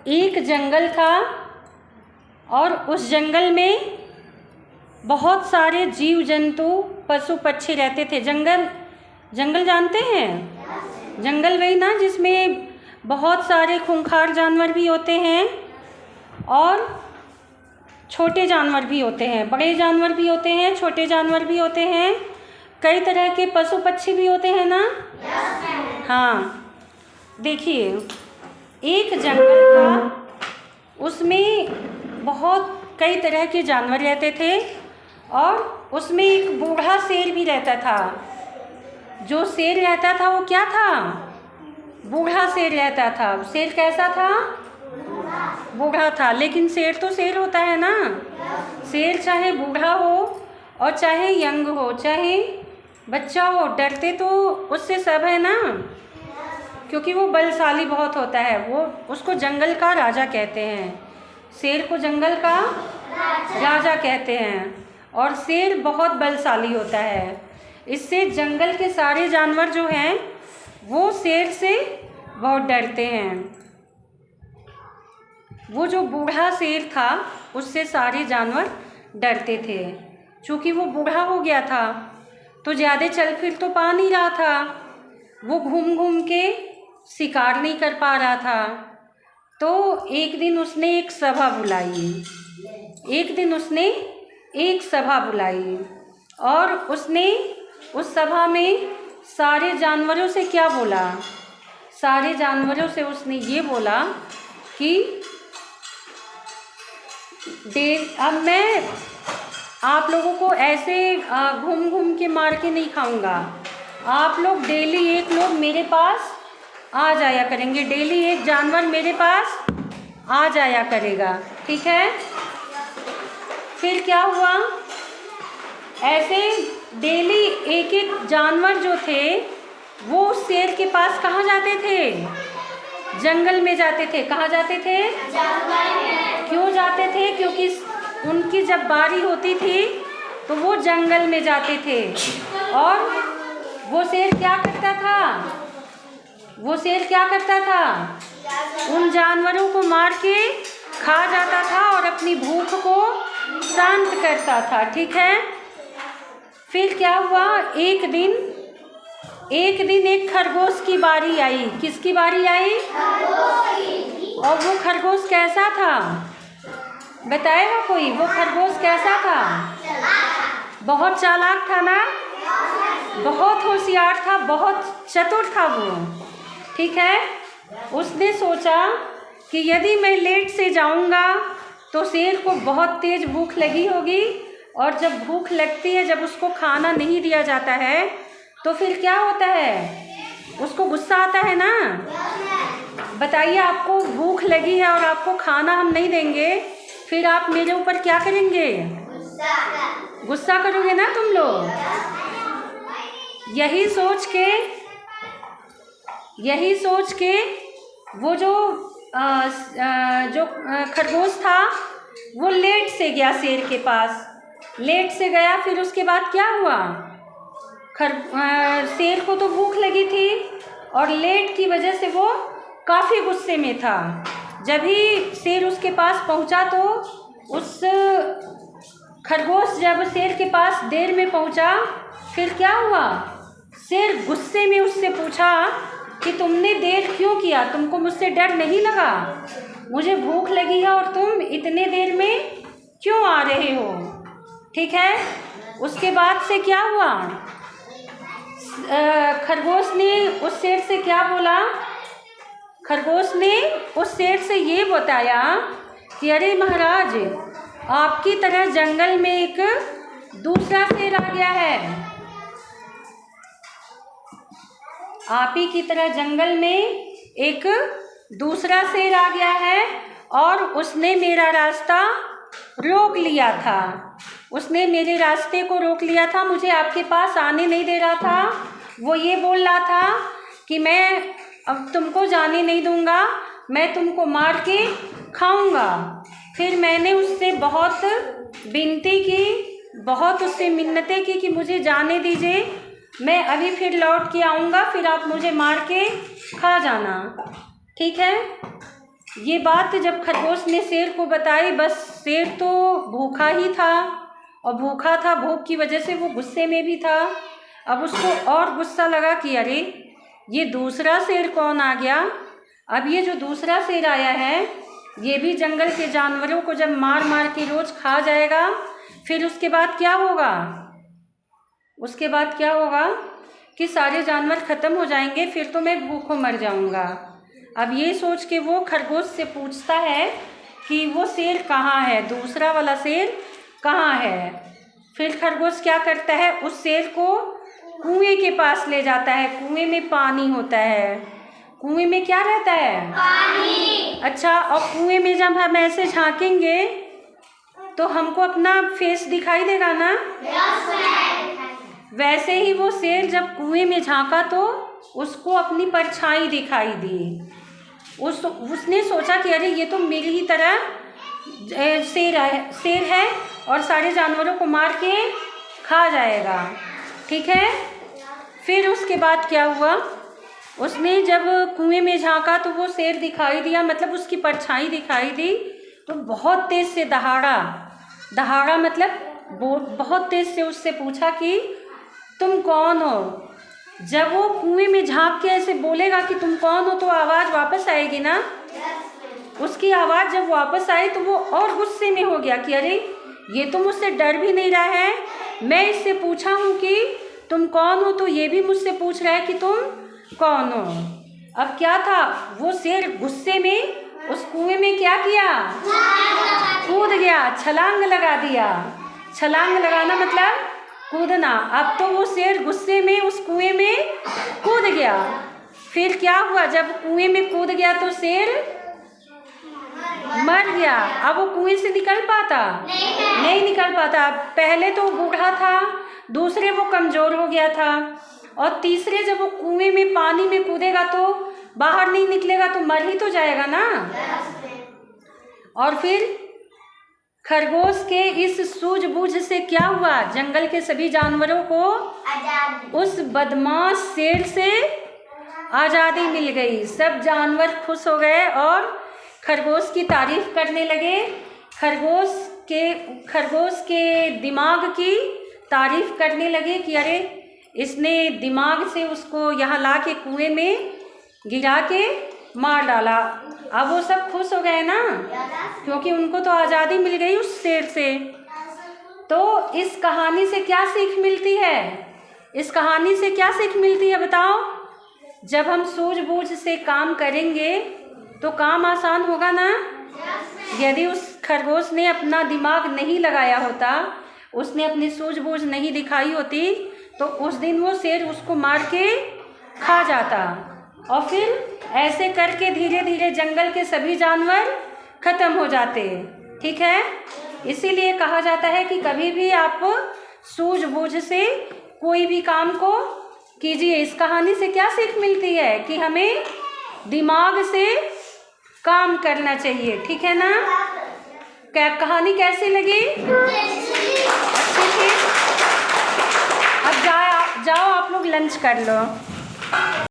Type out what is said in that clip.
एक जंगल था और उस जंगल में बहुत सारे जीव जंतु पशु पक्षी रहते थे। जंगल जानते हैं? जंगल वही ना जिसमें बहुत सारे खूंखार जानवर भी होते हैं और छोटे जानवर भी होते हैं, बड़े जानवर भी होते हैं, छोटे जानवर भी होते हैं, कई तरह के पशु पक्षी भी होते हैं ना। हाँ, देखिए एक जंगल था, उसमें बहुत कई तरह के जानवर रहते थे और उसमें एक बूढ़ा शेर भी रहता था। जो शेर रहता था वो क्या था? बूढ़ा शेर रहता था। शेर कैसा था? बूढ़ा था। लेकिन शेर तो शेर होता है ना। शेर चाहे बूढ़ा हो और चाहे यंग हो, चाहे बच्चा हो, डरते तो उससे सब है ना, क्योंकि वो बलशाली बहुत होता है। वो उसको जंगल का राजा कहते हैं। शेर को जंगल का राजा कहते हैं और शेर बहुत बलशाली होता है। इससे जंगल के सारे जानवर जो हैं वो शेर से बहुत डरते हैं। वो जो बूढ़ा शेर था उससे सारे जानवर डरते थे। चूँकि वो बूढ़ा हो गया था तो ज़्यादा चल फिर तो पा नहीं रहा था। वो घूम घूम के शिकार नहीं कर पा रहा था। तो एक दिन उसने एक सभा बुलाई और उसने उस सभा में सारे जानवरों से क्या बोला? सारे जानवरों से उसने ये बोला कि अब मैं आप लोगों को ऐसे घूम घूम के मार के नहीं खाऊंगा। आप लोग डेली एक लोग मेरे पास आ जाया करेंगे, डेली एक जानवर मेरे पास आ जाया करेगा, ठीक है? फिर क्या हुआ? ऐसे डेली एक एक जानवर जो थे वो शेर के पास कहाँ जाते थे? जंगल में जाते थे। कहाँ जाते थे? क्यों जाते थे? क्योंकि उनकी जब बारी होती थी तो वो जंगल में जाते थे और वो शेर क्या करता था? उन जानवरों को मार के खा जाता था और अपनी भूख को शांत करता था, ठीक है? फिर क्या हुआ? एक दिन एक खरगोश की बारी आई। किसकी बारी आई? और वो खरगोश कैसा था? बताएगा कोई? वो खरगोश कैसा था? बहुत चालाक था ना, बहुत होशियार था, बहुत चतुर था वो, ठीक है? उसने सोचा कि यदि मैं लेट से जाऊंगा तो शेर को बहुत तेज भूख लगी होगी और जब भूख लगती है, जब उसको खाना नहीं दिया जाता है तो फिर क्या होता है? उसको गुस्सा आता है ना। बताइए, आपको भूख लगी है और आपको खाना हम नहीं देंगे, फिर आप मेरे ऊपर क्या करेंगे? गुस्सा करोगे ना तुम लोग। यही सोच के वो जो खरगोश था वो लेट से गया शेर के पास। लेट से गया, फिर उसके बाद क्या हुआ? शेर को तो भूख लगी थी और लेट की वजह से वो काफ़ी गुस्से में था। जब ही शेर उसके पास पहुंचा तो उस खरगोश जब शेर के पास देर में पहुंचा, फिर क्या हुआ? शेर गुस्से में उससे पूछा कि तुमने देर क्यों किया? तुमको मुझसे डर नहीं लगा? मुझे भूख लगी है और तुम इतने देर में क्यों आ रहे हो? ठीक है? उसके बाद से क्या हुआ? खरगोश ने उस शेर से क्या बोला? खरगोश ने उस शेर से ये बताया कि अरे महाराज, आपकी तरह जंगल में एक दूसरा शेर आ गया है। आप ही की तरह जंगल में एक दूसरा शेर आ गया है और उसने मेरा रास्ता रोक लिया था। उसने मेरे रास्ते को रोक लिया था, मुझे आपके पास आने नहीं दे रहा था। वो ये बोल रहा था कि मैं अब तुमको जाने नहीं दूंगा, मैं तुमको मार के खाऊंगा। फिर मैंने उससे बहुत विनती की, बहुत उससे मिन्नतें की कि मुझे जाने दीजिए, मैं अभी फिर लौट के आऊँगा, फिर आप मुझे मार के खा जाना, ठीक है? ये बात जब खरगोश ने शेर को बताई, बस शेर तो भूखा ही था, और भूखा था, भूख की वजह से वो गुस्से में भी था। अब उसको और गुस्सा लगा कि अरे ये दूसरा शेर कौन आ गया। अब ये जो दूसरा शेर आया है ये भी जंगल के जानवरों को जब मार मार के रोज खा जाएगा, फिर उसके बाद क्या होगा, उसके बाद क्या होगा कि सारे जानवर ख़त्म हो जाएंगे, फिर तो मैं भूखों मर जाऊंगा। अब ये सोच के वो खरगोश से पूछता है कि वो शेर कहाँ है, दूसरा वाला शेर कहाँ है। फिर खरगोश क्या करता है, उस शेर को कुएं के पास ले जाता है। कुएं में पानी होता है, कुएं में क्या रहता है, पानी। अच्छा, और कुएं में जब हम ऐसे झांकेंगे तो हमको अपना फेस दिखाई देगा ना। वैसे ही वो शेर जब कुएं में झांका तो उसको अपनी परछाई दिखाई दी। उसने सोचा कि अरे ये तो मेरी ही तरह शेर है और सारे जानवरों को मार के खा जाएगा। ठीक है, फिर उसके बाद क्या हुआ, उसने जब कुएं में झांका तो वो शेर दिखाई दिया, मतलब उसकी परछाई दिखाई दी। तो बहुत तेज़ से दहाड़ा मतलब बहुत तेज़ से उससे पूछा कि तुम कौन हो। जब वो कुएं में झांक के ऐसे बोलेगा कि तुम कौन हो तो आवाज़ वापस आएगी ना। उसकी आवाज़ जब वापस आई तो वो और गुस्से में हो गया कि अरे ये तो मुझसे डर भी नहीं रहा है, मैं इससे पूछा हूँ कि तुम कौन हो तो ये भी मुझसे पूछ रहा है कि तुम कौन हो। अब क्या था, वो शेर गुस्से में उस कुएं में क्या किया, कूद गया, छलांग लगा दिया। छलांग लगाना मतलब कूदना। अब तो वो शेर गुस्से में उस कुएं में कूद गया। फिर क्या हुआ, जब कुएं में कूद गया तो शेर मर गया। अब वो कुएं से निकल पाता नहीं निकल पाता। पहले तो बूढ़ा था, दूसरे वो कमज़ोर हो गया था, और तीसरे जब वो कुएं में पानी में कूदेगा तो बाहर नहीं निकलेगा तो मर ही तो जाएगा ना। और फिर खरगोश के इस सूझबूझ से क्या हुआ, जंगल के सभी जानवरों को उस बदमाश शेर से आज़ादी मिल गई। सब जानवर खुश हो गए और खरगोश की तारीफ करने लगे। खरगोश के दिमाग की तारीफ करने लगे कि अरे इसने दिमाग से उसको यहाँ ला के कुएं में गिरा के मार डाला। अब वो सब खुश हो गए ना, क्योंकि उनको तो आज़ादी मिल गई उस शेर से। तो इस कहानी से क्या सीख मिलती है, इस कहानी से क्या सीख मिलती है बताओ। जब हम सूझबूझ से काम करेंगे तो काम आसान होगा ना। यदि उस खरगोश ने अपना दिमाग नहीं लगाया होता, उसने अपनी सूझबूझ नहीं दिखाई होती, तो उस दिन वो शेर उसको मार के खा जाता। और फिर ऐसे करके धीरे धीरे जंगल के सभी जानवर ख़त्म हो जाते। ठीक है, इसीलिए कहा जाता है कि कभी भी आप सूझबूझ से कोई भी काम को कीजिए। इस कहानी से क्या सीख मिलती है कि हमें दिमाग से काम करना चाहिए। ठीक है ना। क्या कहानी कैसी लगी, अच्छी थी। अब जाओ आप लोग लंच कर लो।